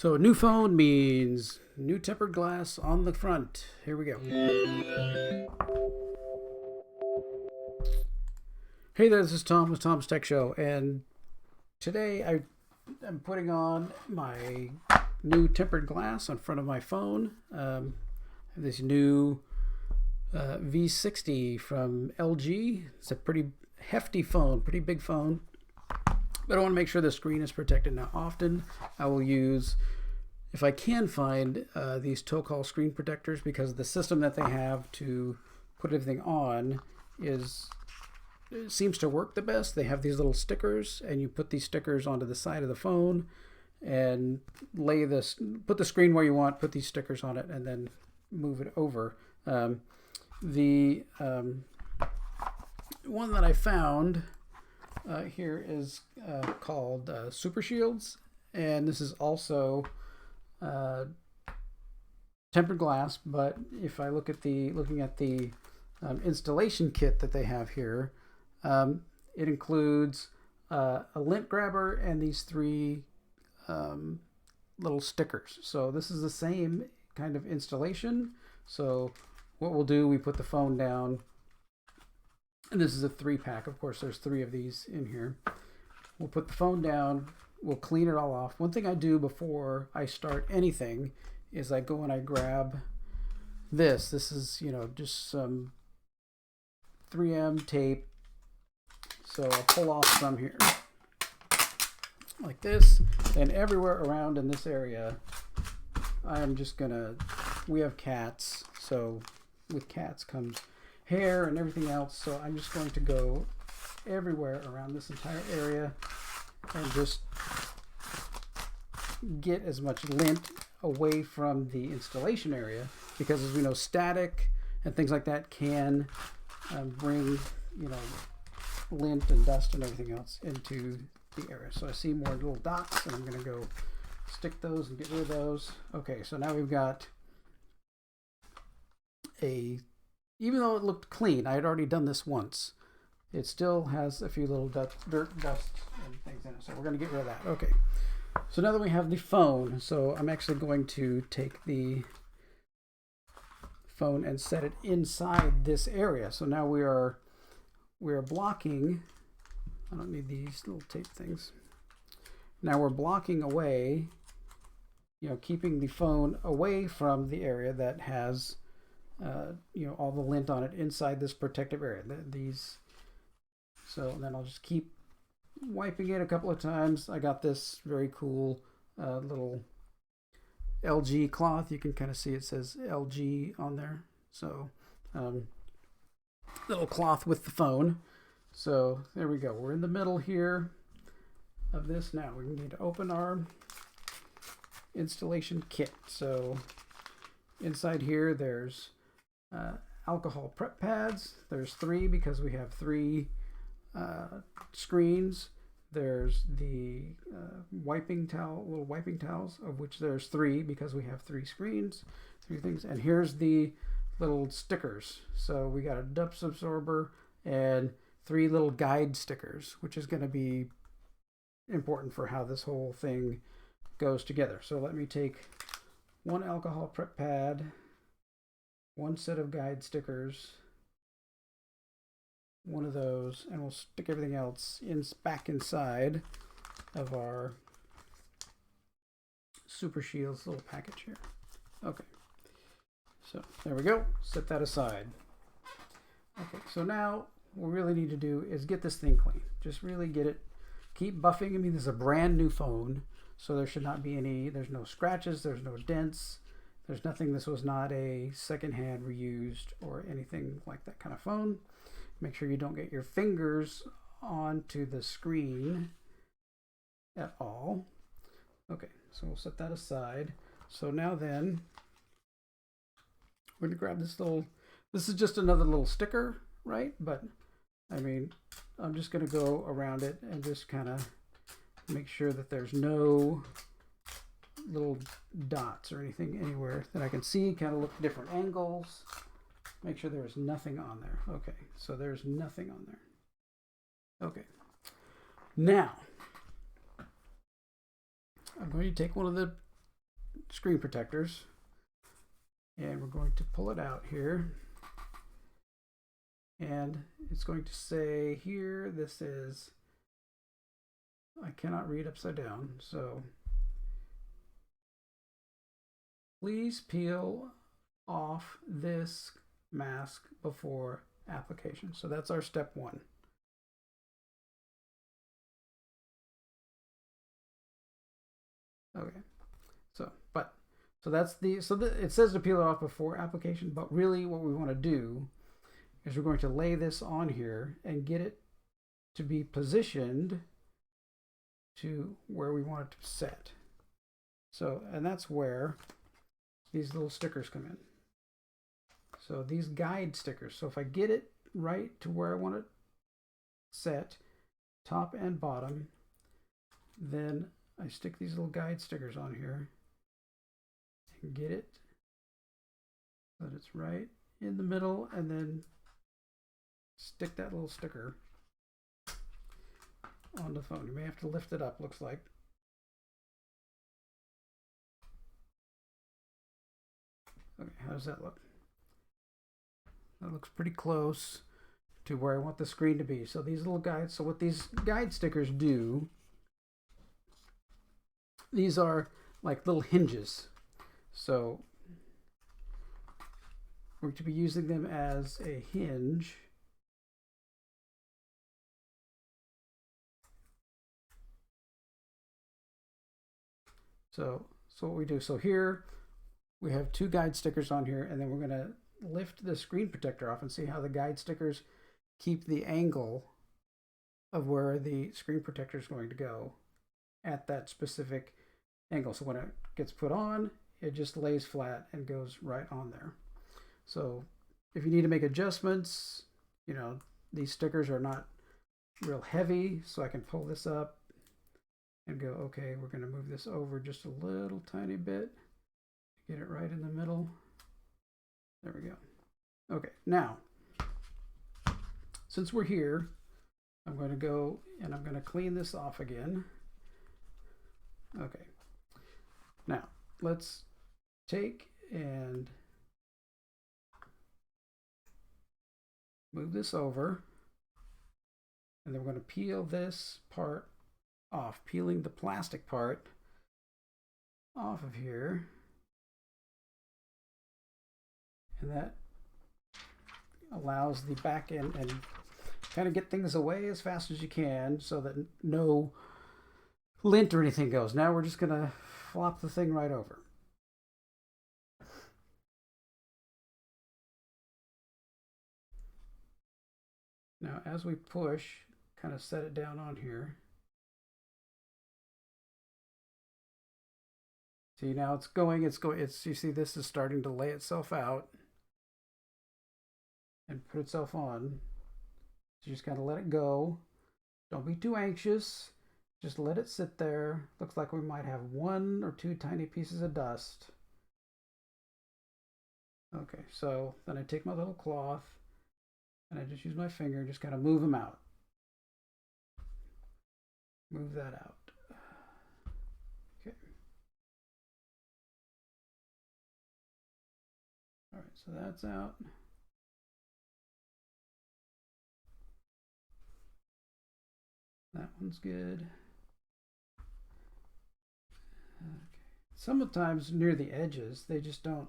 So a new phone means new tempered glass on the front. Here we go. Hey there, this is Tom with Tom's Tech Show, and today I'm putting on my new tempered glass on front of my phone. I have this new V60 from LG. It's a pretty hefty phone, pretty big phone. But I want to make sure the screen is protected. Now, often I will use, if I can find, these TOCOL screen protectors, because the system that they have to put everything on seems to work the best. They have these little stickers, and you put these stickers onto the side of the phone and put the screen where you want, put these stickers on it, and then move it over. The one that I found here is called SuperShieldZ, and this is also tempered glass. But if I looking at the installation kit that they have here, it includes a lint grabber and these three little stickers. So this is the same kind of installation. So what we'll do, we put the phone down, and this is a 3-pack. Of course, there's 3 of these in here. We'll put the phone down. We'll clean it all off. One thing I do before I start anything is I go and I grab this. This is, just some 3M tape. So I'll pull off some here like this, and everywhere around in this area, I'm just gonna, we have cats, so with cats comes hair and everything else. So I'm just going to go everywhere around this entire area and just get as much lint away from the installation area, because as we know, static and things like that can bring lint and dust and everything else into the area. So I see more little dots, and I'm going to go stick those and get rid of those. Okay, so now we've got even though it looked clean, I had already done this once, it still has a few little dirt, dust, and things in it. So we're going to get rid of that. Okay. So now that we have the phone, so I'm actually going to take the phone and set it inside this area. So now we are blocking, I don't need these little tape things. Now we're blocking away, keeping the phone away from the area that has all the lint on it inside this protective area. So then I'll just keep wiping it a couple of times. I got this very cool little LG cloth. You can kind of see it says LG on there. So little cloth with the phone. So there we go. We're in the middle here of this. Now we need to open our installation kit. So inside here there's alcohol prep pads. There's 3 because we have 3 screens. There's the little wiping towels, of which there's 3 because we have 3 screens, 3 things. And here's the little stickers. So we got a depth absorber and 3 little guide stickers, which is going to be important for how this whole thing goes together. So let me take 1 alcohol prep pad, 1 set of guide stickers, 1 of those, and we'll stick everything else back inside of our SuperShieldZ little package here. Okay, so there we go. Set that aside. Okay, so now what we really need to do is get this thing clean. Just really get it. Keep buffing. I mean, this is a brand new phone, so there should not be there's no scratches, there's no dents, there's nothing. This was not a secondhand, reused, or anything like that kind of phone. Make sure you don't get your fingers onto the screen at all. Okay, so we'll set that aside. So now then, we're going to grab this is just another little sticker, right? But I mean, I'm just going to go around it and just kind of make sure that there's no little dots or anything anywhere that I can see. Kind of look different angles. Make sure there's nothing on there. Okay, so there's nothing on there. Okay, now I'm going to take one of the screen protectors. And we're going to pull it out here. And it's going to say here, this is, I cannot read upside down, so please peel off this mask before application. So that's our step one. Okay, so it says to peel it off before application, but really what we want to do is we're going to lay this on here and get it to be positioned to where we want it to set. So, and that's where these little stickers come in. So these guide stickers. So if I get it right to where I want it set, top and bottom, then I stick these little guide stickers on here and get it so that it's right in the middle, and then stick that little sticker on the phone. You may have to lift it up, looks like. Okay, how does that look? That looks pretty close to where I want the screen to be. So these little guides, so what these guide stickers do, these are like little hinges. So we're going to be using them as a hinge. So what we do, so here we have two guide stickers on here, and then we're going to lift the screen protector off and see how the guide stickers keep the angle of where the screen protector is going to go at that specific angle. So when it gets put on, it just lays flat and goes right on there. So if you need to make adjustments, you know, these stickers are not real heavy, so I can pull this up and go, okay, we're going to move this over just a little tiny bit to get it right in the middle. There we go. Okay, now, since we're here, I'm going to go and I'm going to clean this off again. Okay, now let's take and move this over, and then we're going to peel this part off, peeling the plastic part off of here, and that allows the back end and kind of get things away as fast as you can so that no lint or anything goes. Now we're just going to flop the thing right over. Now as we push, kind of set it down on here. See, now it's going, you see this is starting to lay itself out and put itself on. So you just gotta let it go. Don't be too anxious. Just let it sit there. Looks like we might have 1 or 2 tiny pieces of dust. Okay, so then I take my little cloth and I just use my finger and just kind of move them out. Move that out. Okay. All right, so that's out. That one's good. Okay. Sometimes near the edges, they just don't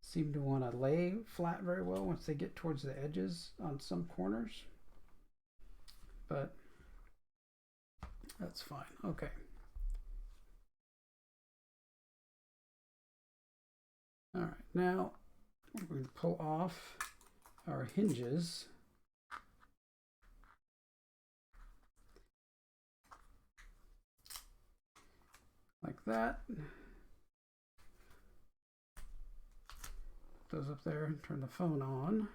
seem to want to lay flat very well once they get towards the edges on some corners. But that's fine. Okay. All right, now we're going to pull off our hinges. Like that. Put those up there and turn the phone on.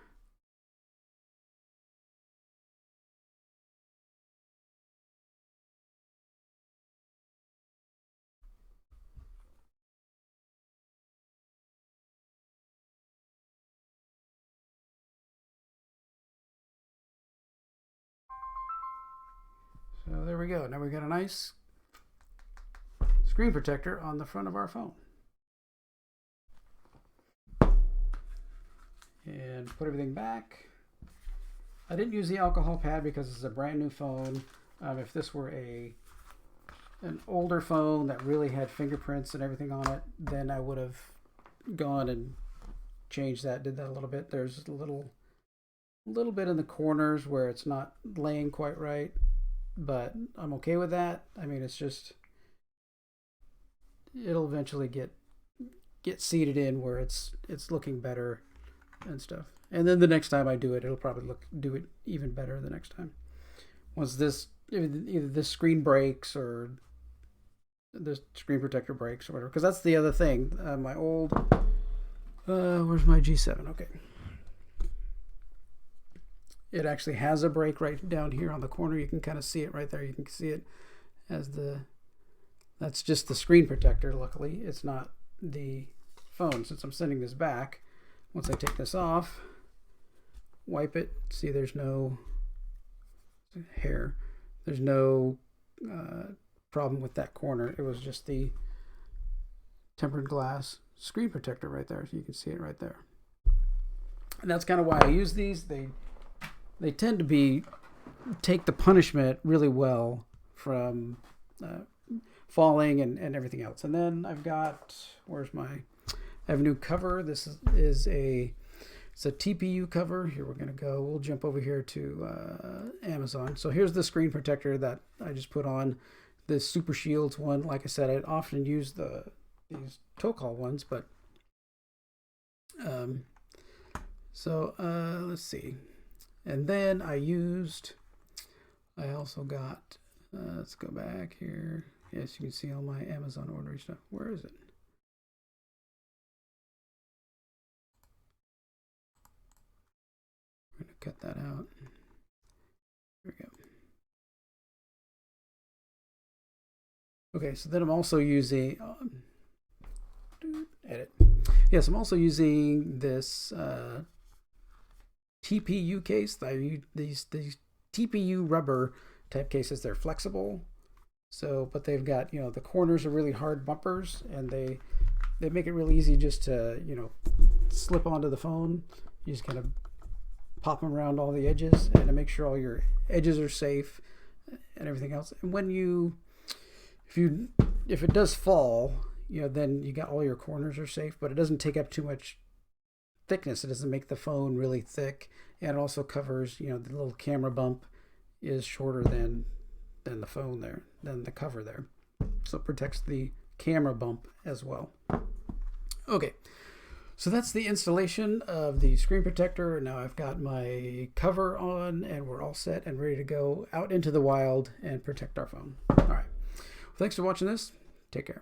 So there we go. Now we got a nice screen protector on the front of our phone. And put everything back. I didn't use the alcohol pad because it's a brand new phone. If this were an older phone that really had fingerprints and everything on it, then I would have gone and changed that, did that a little bit. There's a little bit in the corners where it's not laying quite right, but I'm okay with that. I mean, it's just, it'll eventually get seated in where it's looking better and stuff. And then the next time I do it, it'll probably do it even better the next time. Once this, either this screen breaks or the screen protector breaks or whatever. Because that's the other thing. My old, where's my G7? Okay. It actually has a break right down here on the corner. You can kind of see it right there. You can see it as that's just the screen protector. Luckily, it's not the phone. Since I'm sending this back, once I take this off, wipe it, see there's no hair. There's no problem with that corner. It was just the tempered glass screen protector right there. So you can see it right there. And that's kind of why I use these. They tend to take the punishment really well from falling and everything else. And then I've got, I have a new cover. This is it's a TPU cover. Here we'll jump over here to Amazon. So here's the screen protector that I just put on, this SuperShieldZ one. Like I said, I often use these TOCOL ones, but let's see. And then I also got, let's go back here. Yes, you can see all my Amazon ordering stuff. Where is it? We're going to cut that out. There we go. Okay, so then I'm also using, edit. Yes, I'm also using this TPU case. I use these TPU rubber type cases. They're flexible, but they've got, the corners are really hard bumpers, and they make it really easy just to, slip onto the phone. You just kind of pop them around all the edges and to make sure all your edges are safe and everything else. And if it does fall, then you got all your corners are safe, but it doesn't take up too much thickness. It doesn't make the phone really thick, and it also covers, the little camera bump is shorter than the phone there, than the cover there. So it protects the camera bump as well. Okay. So that's the installation of the screen protector. Now I've got my cover on, and we're all set and ready to go out into the wild and protect our phone. All right. Well, thanks for watching this. Take care.